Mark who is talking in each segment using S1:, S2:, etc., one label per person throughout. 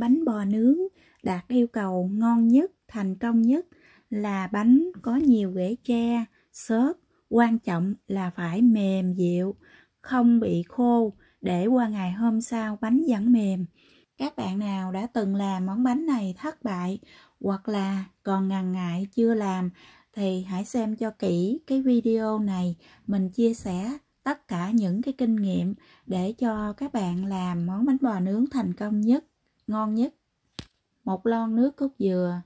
S1: Bánh bò nướng đạt yêu cầu ngon nhất, thành công nhất là bánh có nhiều rễ tre, xốp. Quan trọng là phải mềm dịu, không bị khô, để qua ngày hôm sau bánh vẫn mềm. Các bạn nào đã từng làm món bánh này thất bại hoặc là còn ngần ngại chưa làm thì hãy xem cho kỹ cái video này. Mình chia sẻ tất cả những cái kinh nghiệm để cho các bạn làm món bánh bò nướng thành công nhất, ngon nhất. Một lon nước cốt dừa,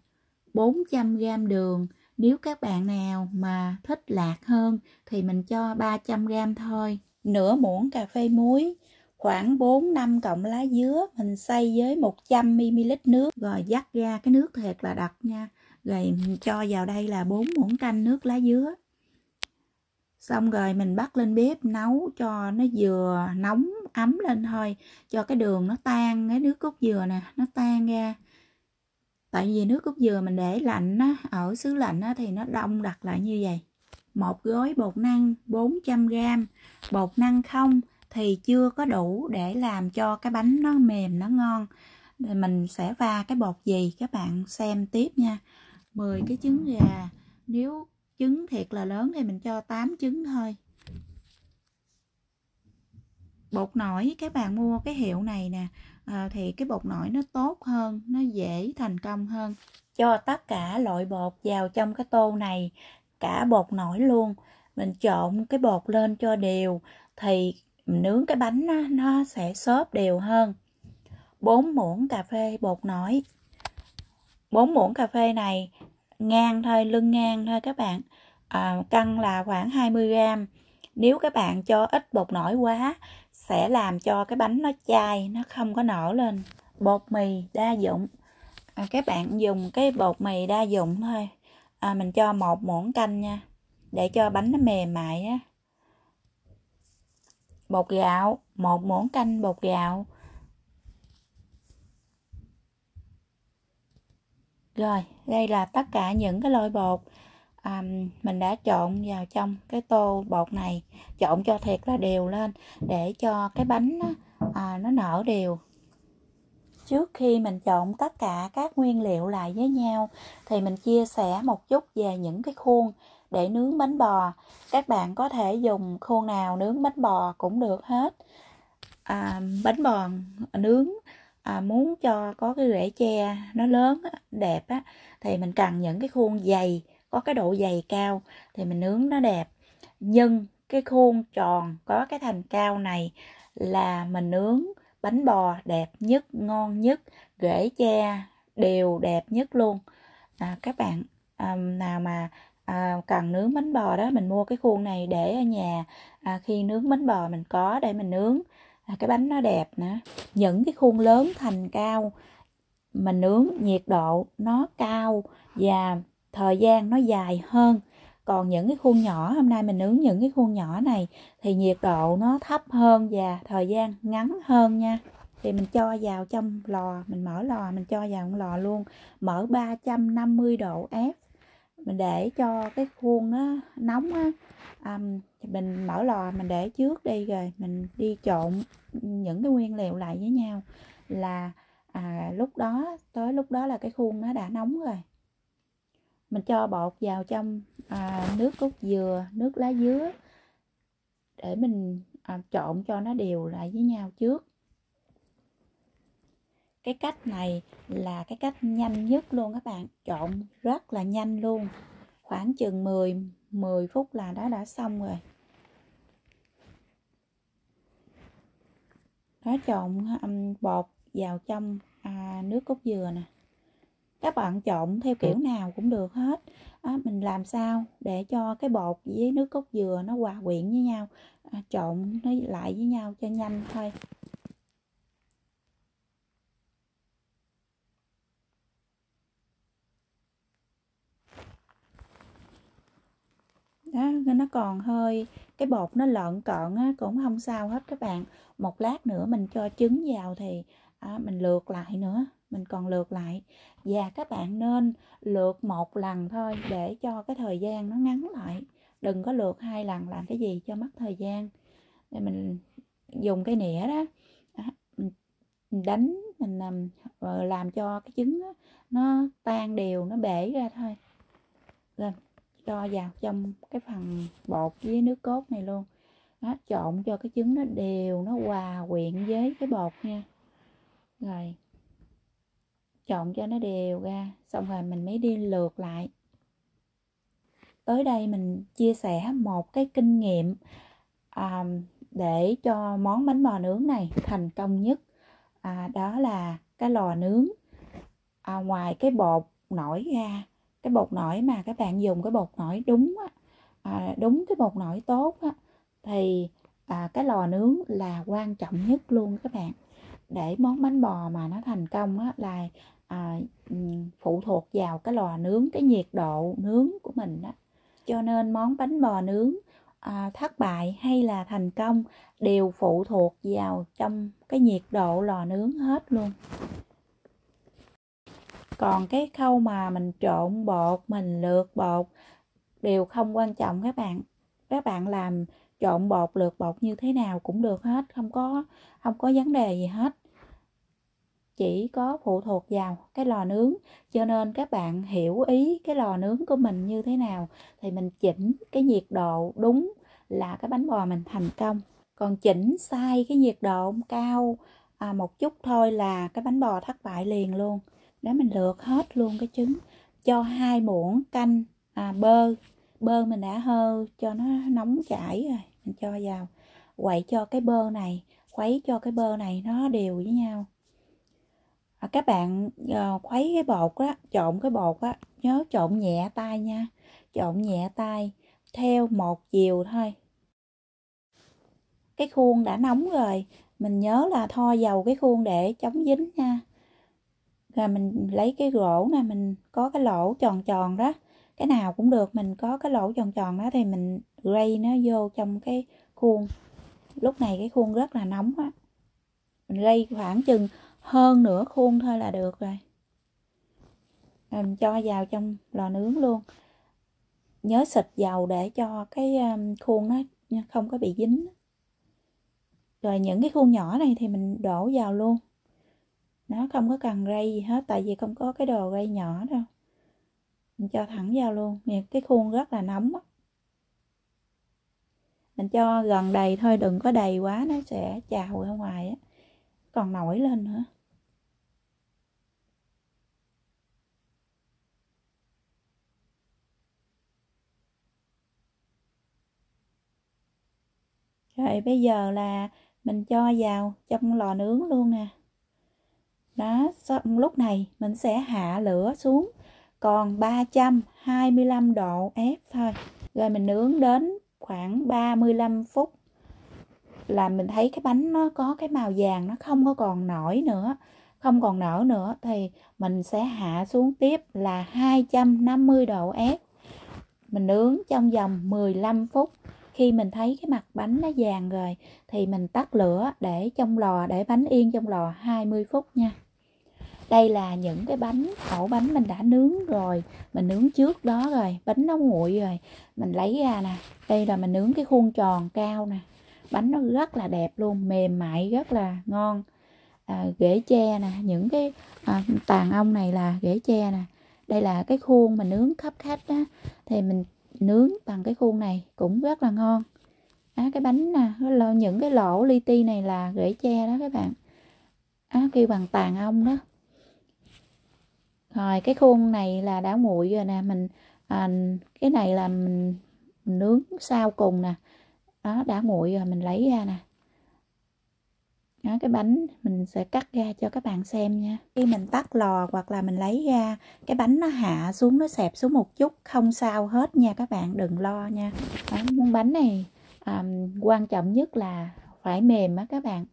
S1: 400g đường. Nếu các bạn nào mà thích lạc hơn thì mình cho 300g thôi. Nửa muỗng cà phê muối, khoảng 4-5 cọng lá dứa mình xay với 100ml nước, rồi vắt ra cái nước thiệt là đặc nha. Rồi cho vào đây là 4 muỗng canh nước lá dứa. Xong rồi mình bắt lên bếp nấu cho nó vừa nóng ấm lên thôi, cho cái đường nó tan, cái nước cốt dừa nè nó tan ra. Tại vì nước cốt dừa mình để lạnh á, ở xứ lạnh á, thì nó đông đặc lại như vậy. Một gói bột năng 400g. Bột năng không thì chưa có đủ để làm cho cái bánh nó mềm, nó ngon. Rồi mình sẽ pha cái bột gì các bạn xem tiếp nha. 10 cái trứng gà. Nếu trứng thiệt là lớn thì mình cho 8 trứng thôi. Bột nổi các bạn mua cái hiệu này nè, thì cái bột nổi nó tốt hơn, nó dễ thành công hơn. Cho tất cả loại bột vào trong cái tô này, cả bột nổi luôn. Mình trộn cái bột lên cho đều thì mình nướng cái bánh nó sẽ xốp đều hơn. 4 muỗng cà phê bột nổi. 4 muỗng cà phê này ngang thôi, lưng ngang thôi các bạn. Cân là khoảng 20g. Nếu các bạn cho ít bột nổi quá sẽ làm cho cái bánh nó chai, nó không có nở lên. Bột mì đa dụng. Các bạn dùng cái bột mì đa dụng thôi. Mình cho 1 muỗng canh nha, để cho bánh nó mềm mại á. Bột gạo, 1 muỗng canh bột gạo. Rồi, đây là tất cả những cái loại bột mình đã trộn vào trong cái tô bột này. Trộn cho thiệt là đều lên để cho cái bánh nó nở đều. Trước khi mình trộn tất cả các nguyên liệu lại với nhau thì mình chia sẻ một chút về những cái khuôn để nướng bánh bò. Các bạn có thể dùng khuôn nào nướng bánh bò cũng được hết. Bánh bò nướng muốn cho có cái rễ tre nó lớn đẹp á, thì mình cần những cái khuôn dày, có cái độ dày cao thì mình nướng nó đẹp. Nhưng cái khuôn tròn có cái thành cao này là mình nướng bánh bò đẹp nhất, ngon nhất, rễ tre đều đẹp nhất luôn. Các bạn nào mà cần nướng bánh bò đó, mình mua cái khuôn này để ở nhà, khi nướng bánh bò mình có để mình nướng cái bánh nó đẹp nữa. Những cái khuôn lớn thành cao mình nướng nhiệt độ nó cao và thời gian nó dài hơn. Còn những cái khuôn nhỏ, hôm nay mình nướng những cái khuôn nhỏ này thì nhiệt độ nó thấp hơn và thời gian ngắn hơn nha. Thì mình cho vào trong lò, mình mở lò, mình cho vào trong lò luôn, mở 350 độ F. Mình để cho cái khuôn nó nóng á. Mình mở lò mình để trước đi, rồi mình đi trộn những cái nguyên liệu lại với nhau là lúc đó tới lúc đó là cái khuôn nó đã nóng rồi. Mình cho bột vào trong nước cốt dừa, nước lá dứa để mình trộn cho nó đều lại với nhau trước. Cái cách này là cái cách nhanh nhất luôn các bạn, trộn rất là nhanh luôn, khoảng chừng 10 phút là nó đã xong rồi. Nó trộn bột vào trong nước cốt dừa nè. Các bạn trộn theo kiểu nào cũng được hết. Mình làm sao để cho cái bột với nước cốt dừa nó hòa quyện với nhau, trộn nó lại với nhau cho nhanh thôi. Đó, nó còn hơi cái bột nó lợn cợn á, cũng không sao hết các bạn. Một lát nữa mình cho trứng vào thì mình lượt lại nữa, mình còn lượt lại. Và các bạn nên lượt một lần thôi để cho cái thời gian nó ngắn lại, đừng có lượt 2 lần, làm cái gì cho mất thời gian. Để mình dùng cái nĩa đó, mình đánh mình làm cho cái trứng nó tan đều, nó bể ra thôi. Rồi cho vào trong cái phần bột với nước cốt này luôn đó, trộn cho cái trứng nó đều, nó hòa quyện với cái bột nha. Rồi trộn cho nó đều ra, xong rồi mình mới đi lượt lại. Tới đây mình chia sẻ một cái kinh nghiệm để cho món bánh bò nướng này thành công nhất. Đó là cái lò nướng. Ngoài cái bột nổi ra, cái bột nổi mà các bạn dùng cái bột nổi đúng đúng cái bột nổi tốt thì cái lò nướng là quan trọng nhất luôn các bạn. Để món bánh bò mà nó thành công là phụ thuộc vào cái lò nướng, cái nhiệt độ nướng của mình đó. Cho nên món bánh bò nướng thất bại hay là thành công đều phụ thuộc vào trong cái nhiệt độ lò nướng hết luôn. Còn cái khâu mà mình trộn bột, mình lượt bột đều không quan trọng các bạn. Các bạn làm trộn bột, lượt bột như thế nào cũng được hết, không có vấn đề gì hết. Chỉ có phụ thuộc vào cái lò nướng. Cho nên các bạn hiểu ý cái lò nướng của mình như thế nào thì mình chỉnh cái nhiệt độ đúng là cái bánh bò mình thành công. Còn chỉnh sai cái nhiệt độ cao một chút thôi là cái bánh bò thất bại liền luôn. Để mình lượt hết luôn cái trứng. Cho 2 muỗng canh bơ mình đã hơ cho nó nóng chảy rồi, mình cho vào, quậy cho cái bơ này, khuấy cho cái bơ này nó đều với nhau. Các bạn khuấy cái bột á, trộn cái bột á, nhớ trộn nhẹ tay nha, trộn nhẹ tay theo một chiều thôi. Cái khuôn đã nóng rồi, mình nhớ là thoa dầu cái khuôn để chống dính nha. Rồi mình lấy cái gỗ nè, mình có cái lỗ tròn tròn đó, cái nào cũng được, mình có cái lỗ tròn tròn đó thì mình rây nó vô trong cái khuôn. Lúc này cái khuôn rất là nóng á, mình rây khoảng chừng hơn nửa khuôn thôi là được rồi. Mình cho vào trong lò nướng luôn. Nhớ xịt dầu để cho cái khuôn nó không có bị dính. Rồi những cái khuôn nhỏ này thì mình đổ vào luôn. Nó không có cần rây gì hết, tại vì không có cái đồ rây nhỏ đâu. Mình cho thẳng vào luôn. Cái khuôn rất là nóng á. Mình cho gần đầy thôi, đừng có đầy quá nó sẽ trào ra ngoài á, còn nổi lên nữa. Rồi bây giờ là mình cho vào trong lò nướng luôn nè. Đó, lúc này mình sẽ hạ lửa xuống còn 325 độ F thôi. Rồi mình nướng đến khoảng 35 phút là mình thấy cái bánh nó có cái màu vàng, nó không có còn nổi nữa, không còn nở nữa thì mình sẽ hạ xuống tiếp là 250 độ F. Mình nướng trong vòng 15 phút. Khi mình thấy cái mặt bánh nó vàng rồi thì mình tắt lửa để trong lò, để bánh yên trong lò 20 phút nha. Đây là những cái ổ bánh mình đã nướng rồi, mình nướng trước đó rồi, bánh nó nguội rồi, mình lấy ra nè. Đây là mình nướng cái khuôn tròn cao nè, bánh nó rất là đẹp luôn, mềm mại, rất là ngon. Rễ tre nè, những cái tàn ong này là rễ tre nè. Đây là cái khuôn mình nướng khắp khách đó, thì mình nướng bằng cái khuôn này cũng rất là ngon. Cái bánh nè, những cái lỗ li ti này là rễ tre đó các bạn, kêu bằng tàn ong đó. Rồi cái khuôn này là đã nguội rồi nè, mình cái này là mình nướng sau cùng nè. Đó, đã nguội rồi mình lấy ra nè. Đó, cái bánh mình sẽ cắt ra cho các bạn xem nha. Khi mình tắt lò hoặc là mình lấy ra, cái bánh nó hạ xuống, nó xẹp xuống một chút, không sao hết nha các bạn, đừng lo nha. Món bánh này quan trọng nhất là phải mềm á các bạn.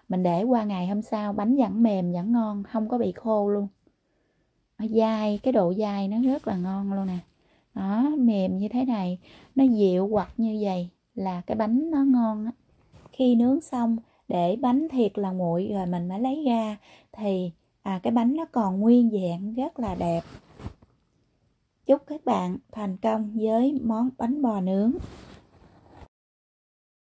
S1: Mình để qua ngày hôm sau bánh vẫn mềm, vẫn ngon, không có bị khô luôn. Dai, cái độ dai nó rất là ngon luôn nè. Đó, mềm như thế này, nó dịu quặt như vậy là cái bánh nó ngon á. Khi nướng xong để bánh thiệt là nguội rồi mình mới lấy ra thì cái bánh nó còn nguyên vẹn, rất là đẹp. Chúc các bạn thành công với món bánh bò nướng.